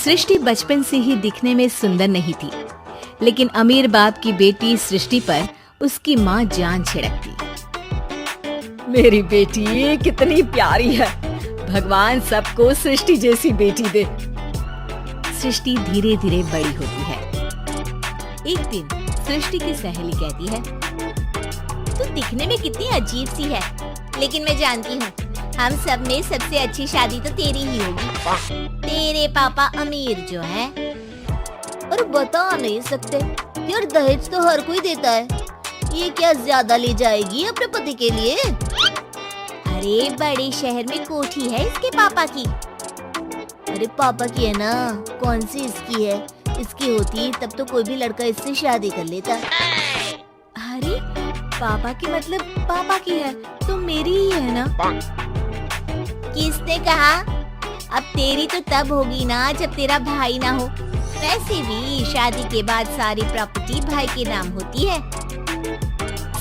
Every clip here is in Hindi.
सृष्टि बचपन से ही दिखने में सुंदर नहीं थी, लेकिन अमीर बाप की बेटी सृष्टि पर उसकी माँ जान छिड़कती। मेरी बेटी कितनी प्यारी है, भगवान सबको सृष्टि जैसी बेटी दे। सृष्टि धीरे धीरे बड़ी होती है। एक दिन सृष्टि की सहेली कहती है, तू दिखने में कितनी अजीब सी है, लेकिन मैं जानती हूँ हम सब में सबसे अच्छी शादी तो तेरी ही होगी। तेरे पापा अमीर जो हैं, और बता नहीं सकते यार, दहेज तो हर कोई देता है, ये क्या ज्यादा ले जाएगी अपने पति के लिए? अरे बड़े शहर में कोठी है इसके पापा की। अरे पापा की है ना, कौन सी इसकी है? इसकी होती तब तो कोई भी लड़का इससे शादी कर लेता। अरे पापा की मतलब पापा की है तो मेरी ही है ना? किसने कहा? अब तेरी तो तब होगी ना जब तेरा भाई ना हो। वैसे भी शादी के बाद सारी प्रॉपर्टी भाई के नाम होती है।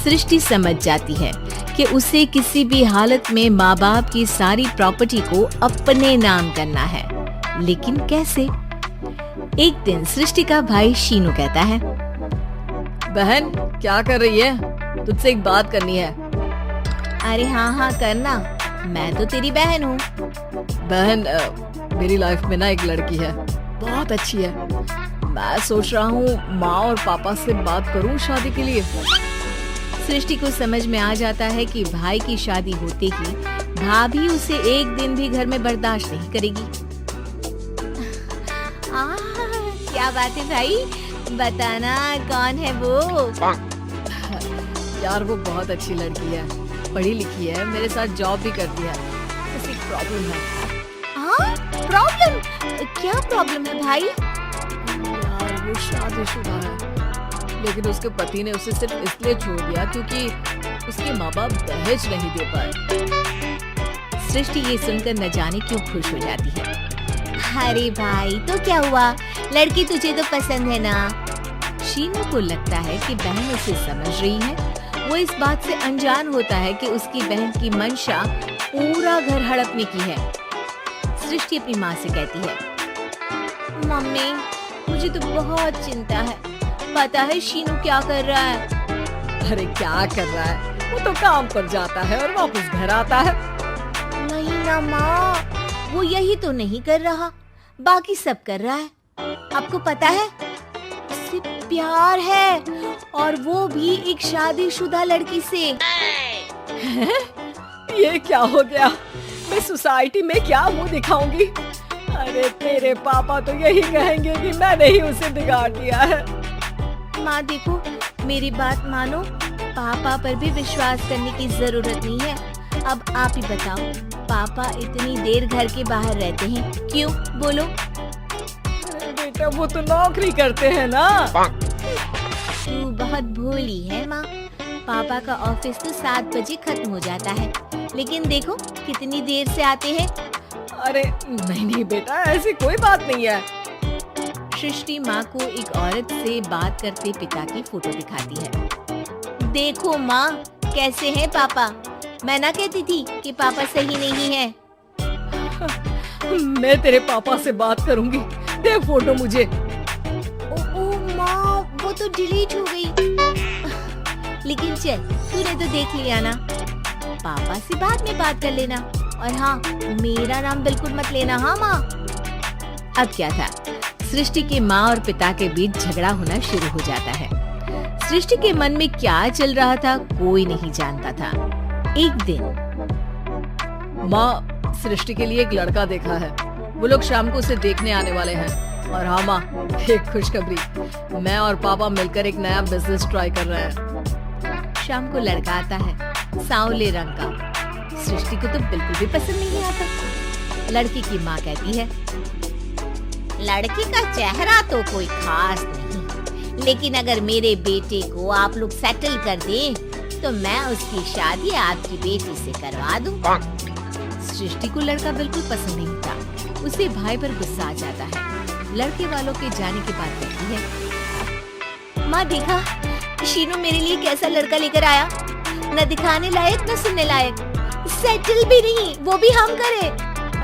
सृष्टि समझ जाती है कि उसे किसी भी हालत में माँ बाप की सारी प्रॉपर्टी को अपने नाम करना है, लेकिन कैसे? एक दिन सृष्टि का भाई शीनू कहता है, बहन क्या कर रही है? तुझसे एक बात करनी है। अरे हाँ करना, मैं तो तेरी बहन हूँ। बहन मेरी लाइफ में ना एक लड़की है, बहुत अच्छी है। मैं सोच रहा हूँ माँ और पापा से बात करूँ शादी के लिए। सृष्टि को समझ में आ जाता है कि भाई की शादी होते ही भाभी उसे एक दिन भी घर में बर्दाश्त नहीं करेगी। क्या बात है भाई, बताना कौन है वो? यार वो बहुत अच्छी लड़की है, पढ़ी लिखी है, मेरे साथ जॉब भी करती है। बस एक प्रॉब्लम है। हाँ प्रॉब्लम? क्या प्रॉब्लम है भाई? यार वो शादीशुदा है, लेकिन उसके पति ने उसे सिर्फ इसलिए छोड़ दिया क्योंकि उसके माँ बाप दहेज नहीं दे पाए। सृष्टि ये सुनकर न जाने क्यों खुश हो जाती है। अरे भाई तो क्या हुआ, लड़की तुझे तो पसंद है ना? शीनू को लगता है कि बहन उसे समझ रही है। वो इस बात से अनजान होता है कि उसकी बहन की मंशा पूरा घर हड़पने की है। सृष्टि अपनी माँ से कहती है, मम्मी मुझे तो बहुत चिंता है, पता है शीनू क्या कर रहा है? अरे क्या कर रहा है? वो तो काम पर जाता है और वापस घर आता है। नहीं ना माँ, वो यही तो नहीं कर रहा, बाकी सब कर रहा है। आपको पता है उससे प्यार है, और वो भी एक शादीशुदा लड़की से। ये क्या हो गया? मैं सोसाइटी में क्या मुंह दिखाऊंगी? अरे तेरे पापा तो यही कहेंगे कि मैंने ही उसे बिगाड़ दिया है। माँ देखो, मेरी बात मानो, पापा पर भी विश्वास करने की जरूरत नहीं है। अब आप ही बताओ, पापा इतनी देर घर के बाहर रहते हैं क्यों? बोलो। बेटा वो तो नौकरी करते हैं ना। तू बहुत भोली है माँ, पापा का ऑफिस तो 7 बजे खत्म हो जाता है, लेकिन देखो कितनी देर से आते हैं। अरे नहीं बेटा, ऐसी कोई बात नहीं है। सृष्टि माँ को एक औरत से बात करते पिता की फोटो दिखाती है। देखो माँ कैसे हैं पापा, मैं ना कहती थी कि पापा सही नहीं है। मैं तेरे पापा से बात करूंगी, दे फोटो मुझे। ओ माँ वो तो डिलीट हो गई। लेकिन चल, तूने तो देख लिया ना, पापा से बाद में बात कर लेना, और हाँ मेरा नाम बिल्कुल मत लेना। हाँ माँ। अब क्या था, सृष्टि के माँ और पिता के बीच झगड़ा होना शुरू हो जाता है। सृष्टि के मन में क्या चल रहा था कोई नहीं जानता था। एक दिन, माँ सृष्टि के लिए एक लड़का देखा है, वो लोग शाम को उसे देखने आने वाले हैं। और हाँ माँ, एक खुशखबरी, मैं और पापा मिलकर एक नया बिजनेस ट्राई कर रहे हैं। शाम को लड़का आता है, सांवले रंग का। सृष्टि को तो बिल्कुल भी पसंद नहीं आता। लड़की की माँ कहती है, लड़की का चेहरा तो कोई खास नहीं, लेकिन अगर मेरे बेटे को आप लोग सेटल कर दें तो मैं उसकी शादी आपकी बेटी से करवा दूं। सृष्टि को लड़का बिल्कुल पसंद नहीं था। उसे भाई पर गुस्सा आ जाता है। लड़के वालों के जाने की बात कहती है, माँ देखा शीनू मेरे लिए कैसा लड़का लेकर आया, न दिखाने लायक न सुनने लायक, सेटल भी नहीं, वो भी हम करें।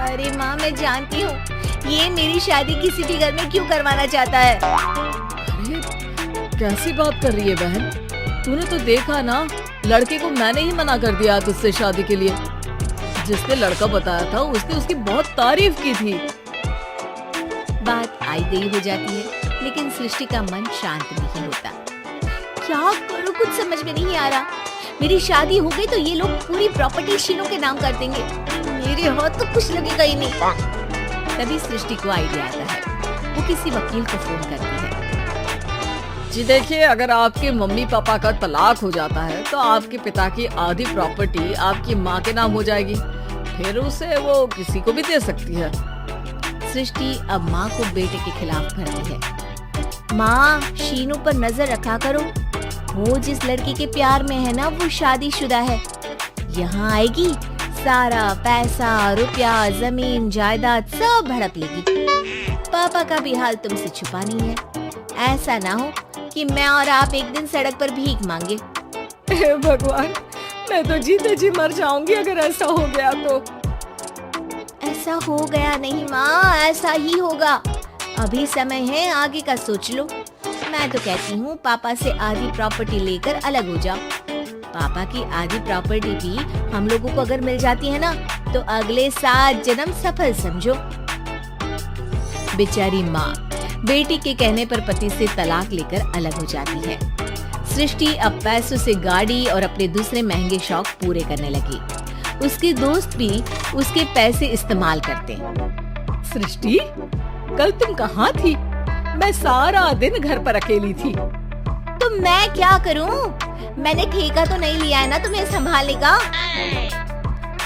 अरे माँ मैं जानती हूँ ये मेरी शादी किसी भी घर में क्यों करवाना चाहता है? अरे कैसी बात कर रही है बहन? तूने तो देखा ना, लड़के को मैंने ही मना कर दिया तुझसे शादी के लिए। जिसने लड़का बताया था उसने उसकी बहुत तारीफ की थी। बात आई गई हो जाती है, लेकिन सृष्टि का मन शांत नहीं होता। क्या करूं, कुछ समझ में नहीं आ रहा। मेरी शादी हो गई तो ये लोग पूरी प्रॉपर्टी शीनू के नाम कर देंगे। मेरे हाथ तो कुछ लगेगा ही नहीं। तभी सृष्टि को आइडिया आता है। वो किसी वकील को फोन करती है। जी देखिए, अगर आपके मम्मी पापा का तलाक हो जाता है तो आपके पिता की आधी प्रॉपर्टी आपकी माँ के नाम हो जाएगी। फिर उसे वो किसी को भी दे सकती है। सृष्टि अब माँ को बेटे के खिलाफ भरती है। माँ, शीनू पर नजर रखा करो। वो जिस लड़की के प्यार में है ना, वो शादीशुदा है। यहाँ आएगी, सारा पैसा, रुपया, जमीन, जायदाद सब हड़प लेगी। पापा का भी हाल तुमसे छुपा नहीं है। ऐसा ना हो कि मैं और आप एक दिन सड़क पर भीख मांगे। हे भगवान, मैं तो जीते जी मर जाऊंगी अगर ऐसा हो गया तो। ऐसा हो गया नहीं माँ, ऐसा ही होगा। अभी समय है, आगे का सोच लो। मैं तो कहती हूँ पापा से आधी प्रॉपर्टी लेकर अलग हो जाओ। पापा की आधी प्रॉपर्टी भी हम लोगों को अगर मिल जाती है ना, तो अगले 7 जन्म सफल समझो। बेचारी माँ बेटी के कहने पर पति से तलाक लेकर अलग हो जाती है। सृष्टि अब पैसों से गाड़ी और अपने दूसरे महंगे शौक पूरे करने लगी। उसके दोस्त भी उसके पैसे इस्तेमाल करते। सृष्टि, कल तुम कहाँ थी? मैं सारा दिन घर पर अकेली थी। तो मैं क्या करूं? मैंने ठेका तो नहीं लिया है ना तुम्हें संभालने का।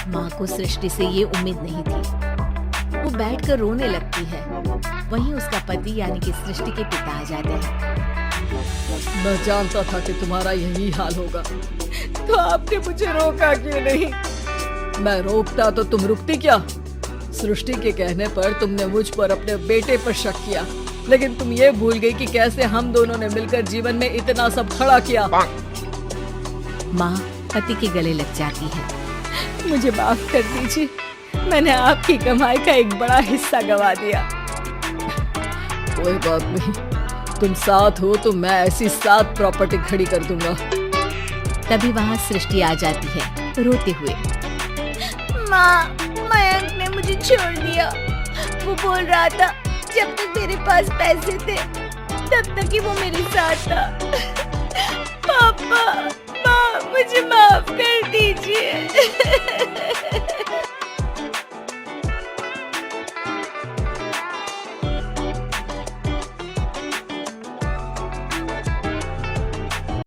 माँ को सृष्टि से ये उम्मीद नहीं थी। वो बैठकर रोने लगती है। वहीं उसका पति यानी कि सृष्टि के पिता आ जाते हैं। मैं जानता था कि तुम्हारा यही हाल होगा, तो आपने मुझे रोका क्यों नहीं? मैं रोकता तो तुम रुकती क्या? सृष्टि के कहने पर तुमने मुझ पर, अपने बेटे पर शक किया, लेकिन तुम ये भूल गई कि कैसे हम दोनों ने मिलकर जीवन में इतना सब खड़ा किया। माँ पति के गले लग जाती है। मुझे माफ कर दीजिए, मैंने आपकी कमाई का एक बड़ा हिस्सा गवा दिया। कोई बात नहीं, तुम साथ हो तो मैं ऐसी 7 प्रॉपर्टी खड़ी कर दूंगा। तभी वहाँ सृष्टि आ जाती है रोते हुए। माँ, मयंक ने मुझे छोड़ दिया। वो बोल रहा था जब तक मेरे पास पैसे थे तब तक ही वो मेरे साथ था। पापा, माँ, मुझे माफ कर दीजिए।